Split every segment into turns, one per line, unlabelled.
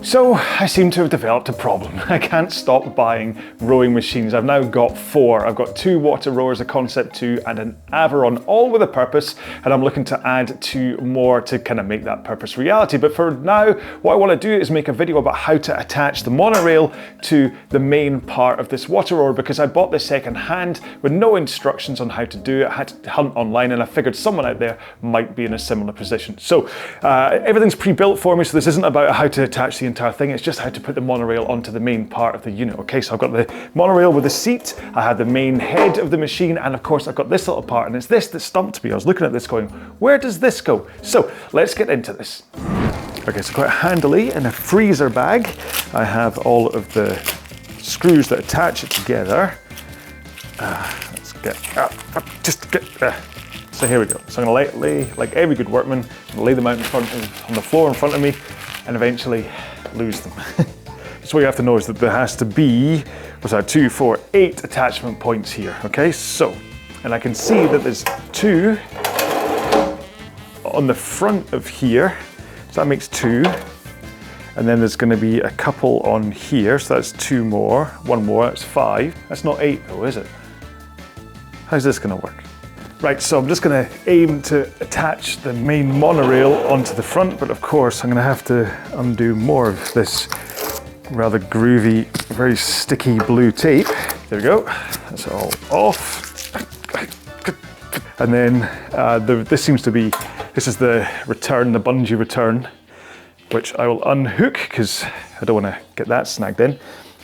So I seem to have developed a problem. I can't stop buying rowing machines. I've now got 4. I've got 2 WaterRowers, a Concept 2 and an Averon, all with a purpose, and I'm looking to add 2 more to kind of make that purpose reality. But for now, what I want to do is make a video about how to attach the monorail to the main part of this WaterRower, because I bought this second hand with no instructions on how to do it. I had to hunt online, and I figured someone out there might be in a similar position. So everything's pre-built for me, so this isn't about how to attach the entire thing, it's just how to put the monorail onto the main part of the unit. Okay, so I've got the monorail with the seat, I have the main head of the machine, and of course I've got this little part, and it's this that stumped me. I was looking at this going, where does this go? So let's get into this. Okay, so quite handily, in a freezer bag, I have all of the screws that attach it together. Let's get so here we go. So I'm going to lay, like every good workman, I'm going to lay them out in front of, on the floor in front of me, and eventually lose them. So what you have to know is that there has to be, what's that, 2, 4, 8 attachment points here, okay? So, and I can see that there's 2 on the front of here, so that makes 2. And then there's going to be a couple on here, so that's 2 more, 1 more, that's 5. That's not 8 though, is it? How's this going to work? Right, so I'm just going to aim to attach the main monorail onto the front, but of course I'm going to have to undo more of this rather groovy, very sticky blue tape. There we go, that's all off. And then this is the return, the bungee return, which I will unhook because I don't want to get that snagged in.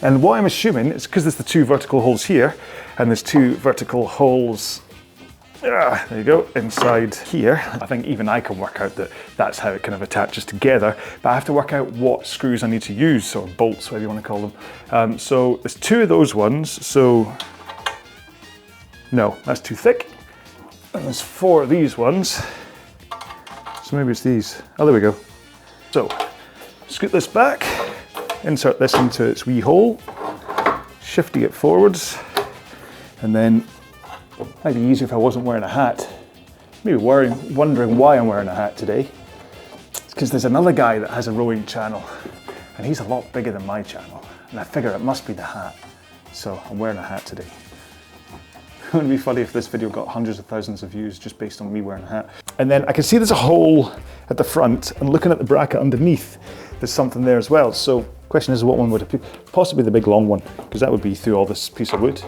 And what I'm assuming is because there's the 2 vertical holes here, and there's 2 vertical holes there you go, inside here. I think even I can work out that that's how it kind of attaches together, but I have to work out what screws I need to use, or bolts, whatever you want to call them. So there's 2 of those ones, so no, that's too thick. And there's 4 of these ones, so maybe it's these. Oh, there we go. So, scoot this back, insert this into its wee hole, shifting it forwards, and then might be easier if I wasn't wearing a hat. Maybe wondering why I'm wearing a hat today. It's because there's another guy that has a rowing channel, and he's a lot bigger than my channel, and I figure it must be the hat. So I'm wearing a hat today. It would be funny if this video got hundreds of thousands of views just based on me wearing a hat. And then I can see there's a hole at the front, and looking at the bracket underneath, there's something there as well. So question is, what one would it be? Possibly the big long one, because that would be through all this piece of wood.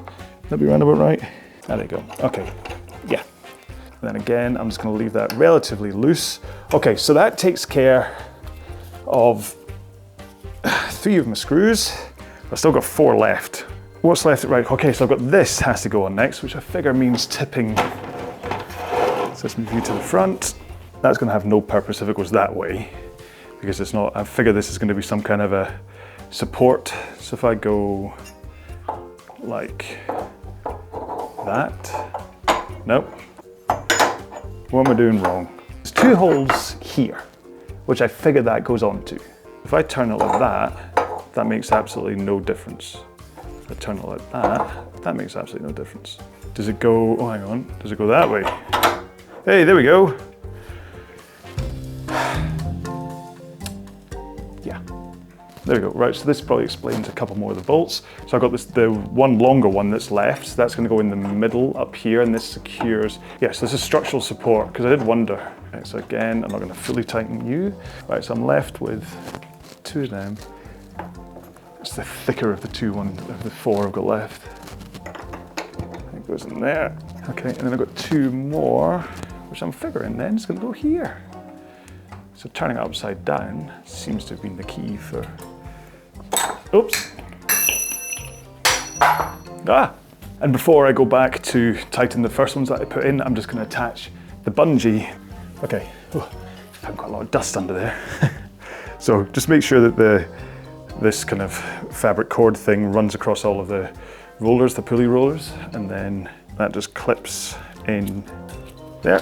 That'd be roundabout right. There you go. Okay, yeah. And then again, I'm just going to leave that relatively loose. Okay, so that takes care of 3 of my screws. I've still got 4 left. What's left? Right, okay, so I've got this has to go on next, which I figure means tipping. So let's move you to the front. That's going to have no purpose if it goes that way, because it's not, I figure this is going to be some kind of a support. So if I go like that. Nope. What am I doing wrong? There's 2 holes here, which I figure that goes onto. If I turn it like that, that makes absolutely no difference. If I turn it like that, that makes absolutely no difference. Does it go, oh hang on, does it go that way? Hey, there we go. Yeah. There we go, right, so this probably explains a couple more of the bolts. So I've got the one longer one that's left, so that's gonna go in the middle up here, and this secures, yes, this is structural support, because I did wonder. Okay, so again, I'm not gonna fully tighten you. Right, so I'm left with 2 of them. It's the thicker of the 4 I've got left. It goes in there. Okay, and then I've got 2 more, which I'm figuring then is gonna go here. So turning it upside down seems to have been the key for, oops. And before I go back to tighten the first ones that I put in, I'm just gonna attach the bungee. Okay, found quite a lot of dust under there. So just make sure that this kind of fabric cord thing runs across all of the rollers, the pulley rollers, and then that just clips in there.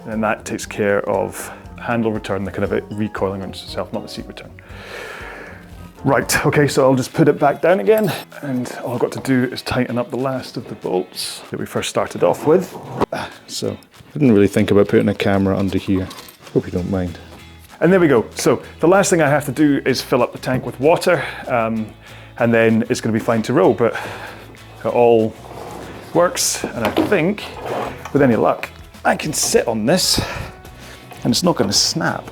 And that takes care of handle return, the kind of it recoiling on itself, not the seat return. Right, okay, so I'll just put it back down again, and all I've got to do is tighten up the last of the bolts that we first started off with. So, I didn't really think about putting a camera under here. Hope you don't mind. And there we go. So the last thing I have to do is fill up the tank with water, and then it's going to be fine to row, but it all works. And I think, with any luck, I can sit on this and it's not going to snap.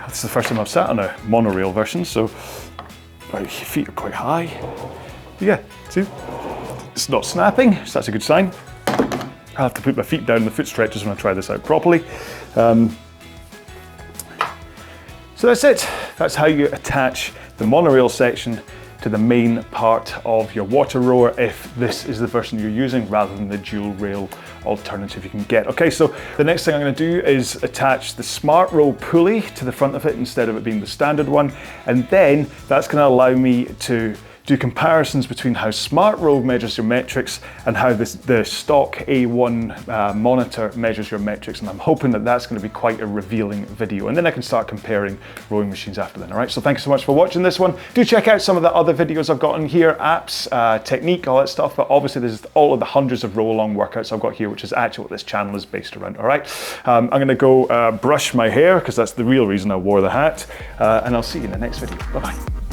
This is the first time I've sat on a monorail version, so your feet are quite high. But yeah, see, it's not snapping, so that's a good sign. I'll have to put my feet down in the foot stretchers when I try this out properly. So that's it. That's how you attach the monorail section to the main part of your WaterRower if this is the version you're using rather than the dual rail alternative you can get. Okay, so the next thing I'm going to do is attach the smart row pulley to the front of it instead of it being the standard one, and then that's going to allow me to do comparisons between how smart row measures your metrics and how the stock A1 monitor measures your metrics, and I'm hoping that that's going to be quite a revealing video, and then I can start comparing rowing machines after then. All right, so thanks so much for watching this one. Do check out some of the other videos I've got on here, apps, technique, all that stuff, but obviously there's all of the hundreds of RowAlong workouts I've got here, which is actually what this channel is based around. All right, I'm going to go brush my hair because that's the real reason I wore the hat, and I'll see you in the next video. Bye-bye.